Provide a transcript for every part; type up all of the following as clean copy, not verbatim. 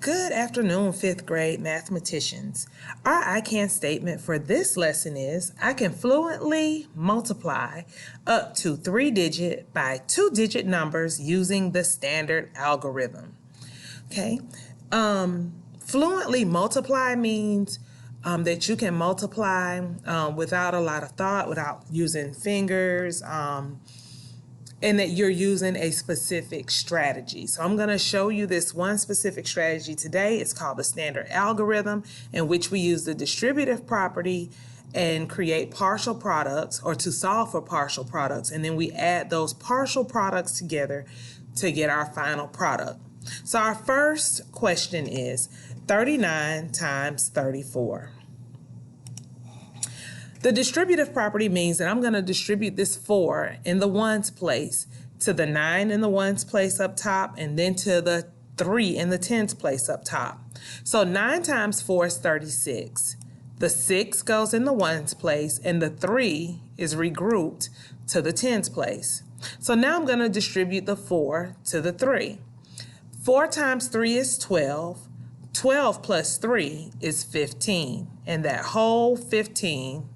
Good afternoon, fifth grade mathematicians. Our I can statement for this lesson is, I can fluently multiply up to 3-digit by 2-digit numbers using the standard algorithm. Okay. Fluently multiply means that you can multiply without a lot of thought, without using fingers, and that you're using a specific strategy. So I'm going to show you this one specific strategy today. It's called the standard algorithm, in which we use the distributive property and create partial products, or to solve for partial products, and then we add those partial products together to get our final product. So our first question is 39 times 34. The distributive property means that I'm going to distribute this 4 in the ones place to the 9 in the ones place up top, and then to the 3 in the tens place up top. So 9 times 4 is 36. The 6 goes in the ones place, and the 3 is regrouped to the tens place. So now I'm going to distribute the 4 to the 3. 4 times 3 is 12. 12 plus 3 is 15, and that whole 15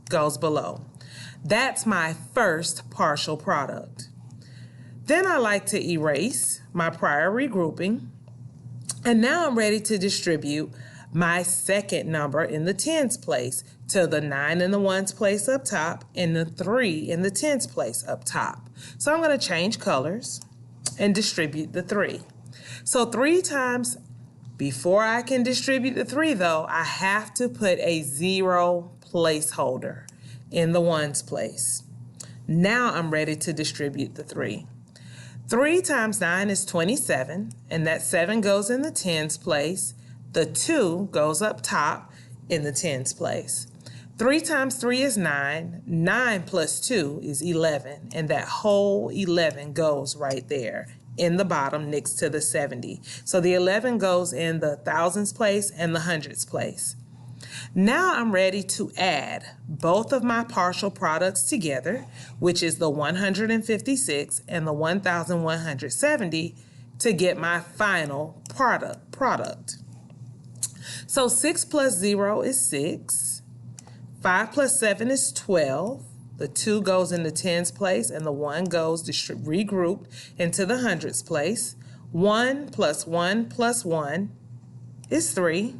goes below. That's my first partial product. Then I like to erase my prior regrouping, and now I'm ready to distribute my second number in the tens place to the 9 in the ones place up top and the 3 in the tens place up top. So I'm going to change colors and distribute the 3. So 3 times, before I can distribute the 3 though, I have to put a 0 placeholder in the ones place. Now I'm ready to distribute the 3. 3 times 9 is 27, and that 7 goes in the tens place. The 2 goes up top in the tens place. 3 times 3 is 9. 9 plus 2 is 11, and that whole 11 goes right there in the bottom next to the 70. So the 11 goes in the thousands place and the hundreds place. Now I'm ready to add both of my partial products together, which is the 156 and the 1170, to get my final product. So 6 plus 0 is 6. 5 plus 7 is 12. The 2 goes in the tens place, and the 1 goes regrouped into the hundreds place. 1 plus 1 plus 1 is 3.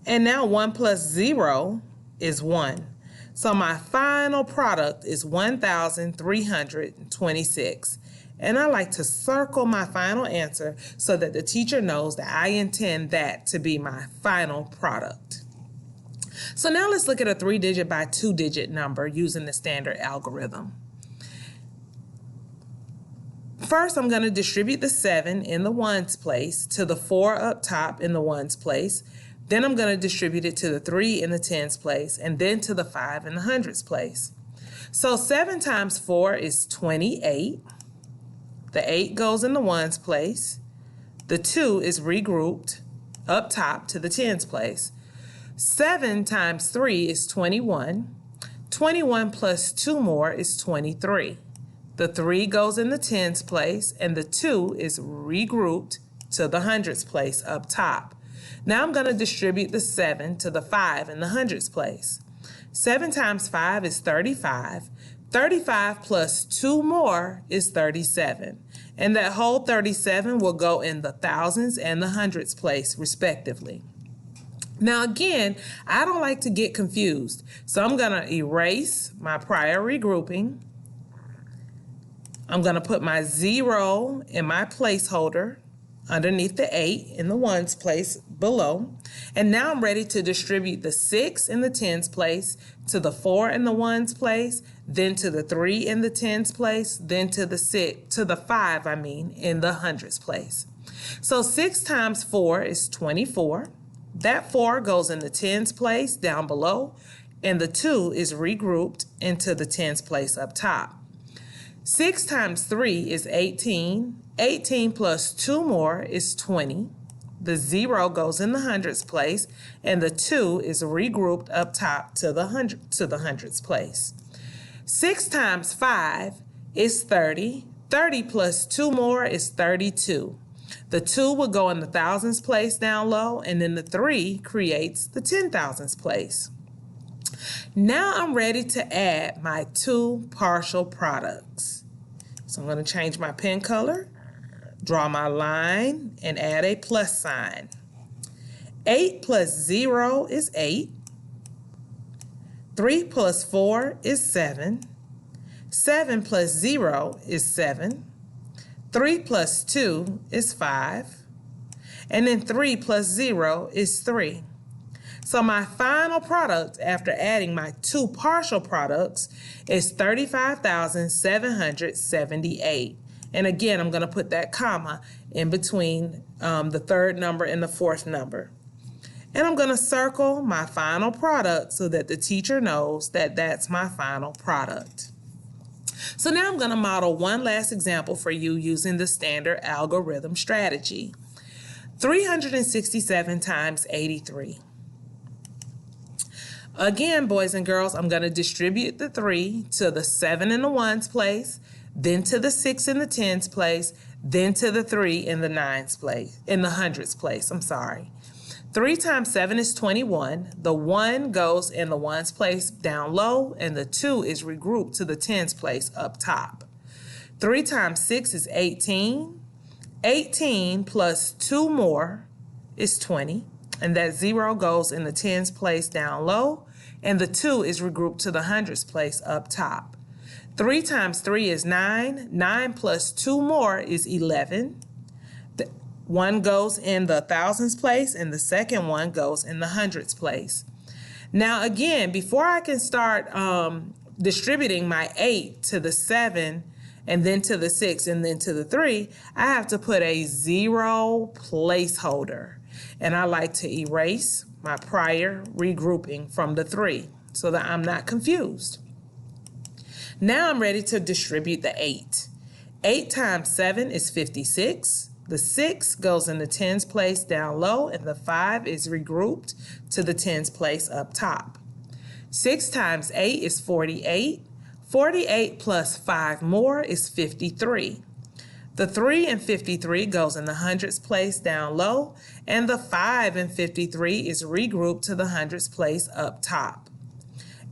And now 1 plus 0 is 1. So my final product is 1,326. And I like to circle my final answer so that the teacher knows that I intend that to be my final product. So now let's look at a 3-digit by 2-digit number using the standard algorithm. First, I'm going to distribute the 7 in the ones place to the 4 up top in the ones place. Then I'm going to distribute it to the 3 in the tens place, and then to the 5 in the hundreds place. So 7 times 4 is 28. The 8 goes in the ones place. The 2 is regrouped up top to the tens place. 7 times 3 is 21. 21 plus 2 more is 23. The 3 goes in the tens place, and the 2 is regrouped to the hundreds place up top. Now I'm going to distribute the 7 to the 5 in the hundreds place. 7 times 5 is 35. 35 plus 2 more is 37. And that whole 37 will go in the thousands and the hundreds place respectively. Now again, I don't like to get confused, so I'm going to erase my prior regrouping. I'm going to put my 0 in my placeholder underneath the 8 in the ones place below. And now I'm ready to distribute the 6 in the tens place to the 4 in the ones place, then to the 3 in the tens place, then to the 5 in the hundreds place. So 6 times 4 is 24. That 4 goes in the tens place down below, and the 2 is regrouped into the tens place up top. 6 times 3 is 18. 18 plus 2 more is 20. The 0 goes in the hundreds place, and the 2 is regrouped up top to the hundreds place. 6 times 5 is 30. 30 plus 2 more is 32. The 2 will go in the thousands place down low, and then the 3 creates the 10,000s place. Now I'm ready to add my 2 partial products. So I'm going to change my pen color, draw my line, and add a plus sign. 8 plus 0 is 8. 3 plus 4 is 7. 7 plus 0 is 7. 3 plus 2 is 5. And then 3 plus 0 is 3. So my final product after adding my 2 partial products is 35,778. And again, I'm going to put that comma in between the third number and the fourth number. And I'm going to circle my final product so that the teacher knows that that's my final product. So now I'm going to model one last example for you using the standard algorithm strategy. 367 times 83. Again, boys and girls, I'm going to distribute the 3 to the 7 in the ones place, then to the 6 in the tens place, then to the 3 in the nines place, in the hundreds place, 3 times 7 is 21. The 1 goes in the ones place down low, and the 2 is regrouped to the tens place up top. 3 times 6 is 18. 18 plus 2 more is 20, and that 0 goes in the tens place down low, and the 2 is regrouped to the hundreds place up top. 3 times 3 is 9. 9 plus 2 more is 11. One goes in the thousands place, and the second one goes in the hundreds place. Now again, before I can start distributing my 8 to the 7, and then to the 6, and then to the 3, I have to put a 0 placeholder. And I like to erase my prior regrouping from the 3 so that I'm not confused. Now I'm ready to distribute the 8. 8 times 7 is 56. The 6 goes in the tens place down low, and the 5 is regrouped to the tens place up top. 6 times 8 is 48. 48 plus 5 more is 53. The 3 in 53 goes in the hundreds place down low, and the 5 in 53 is regrouped to the hundreds place up top.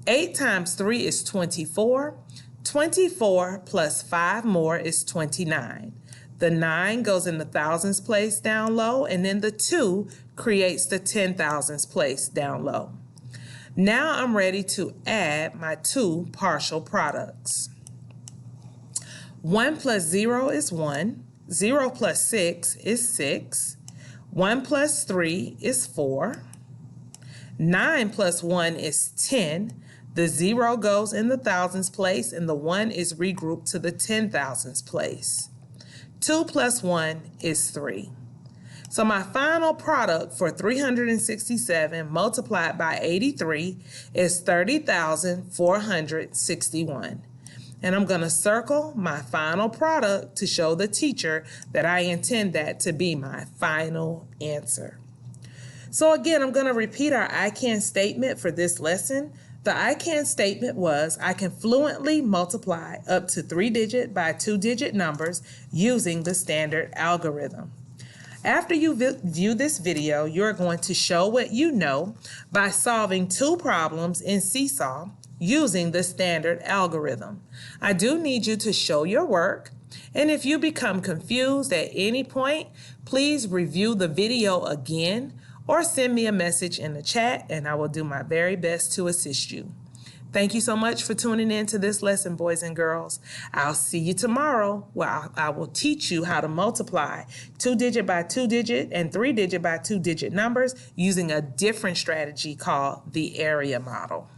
8 times 3 is 24. 24 plus 5 more is 29. The 9 goes in the thousands place down low, and then the 2 creates the 10,000s place down low. Now I'm ready to add my 2 partial products. 1 plus 0 is 1. 0 plus 6 is 6. 1 plus 3 is 4. 9 plus 1 is 10. The 0 goes in the thousands place, and the 1 is regrouped to the 10,000s place. 2 plus 1 is 3. So my final product for 367 multiplied by 83 is 30,461. And I'm going to circle my final product to show the teacher that I intend that to be my final answer. So again, I'm going to repeat our I can statement for this lesson. The I can statement was, I can fluently multiply up to 3-digit by 2-digit numbers using the standard algorithm. After you view this video, you're going to show what you know by solving 2 problems in Seesaw using the standard algorithm. I do need you to show your work, and if you become confused at any point, please review the video again or send me a message in the chat, and I will do my very best to assist you. Thank you so much for tuning in to this lesson, boys and girls. I'll see you tomorrow, where I will teach you how to multiply 2-digit by 2-digit and 3-digit by 2-digit numbers using a different strategy called the area model.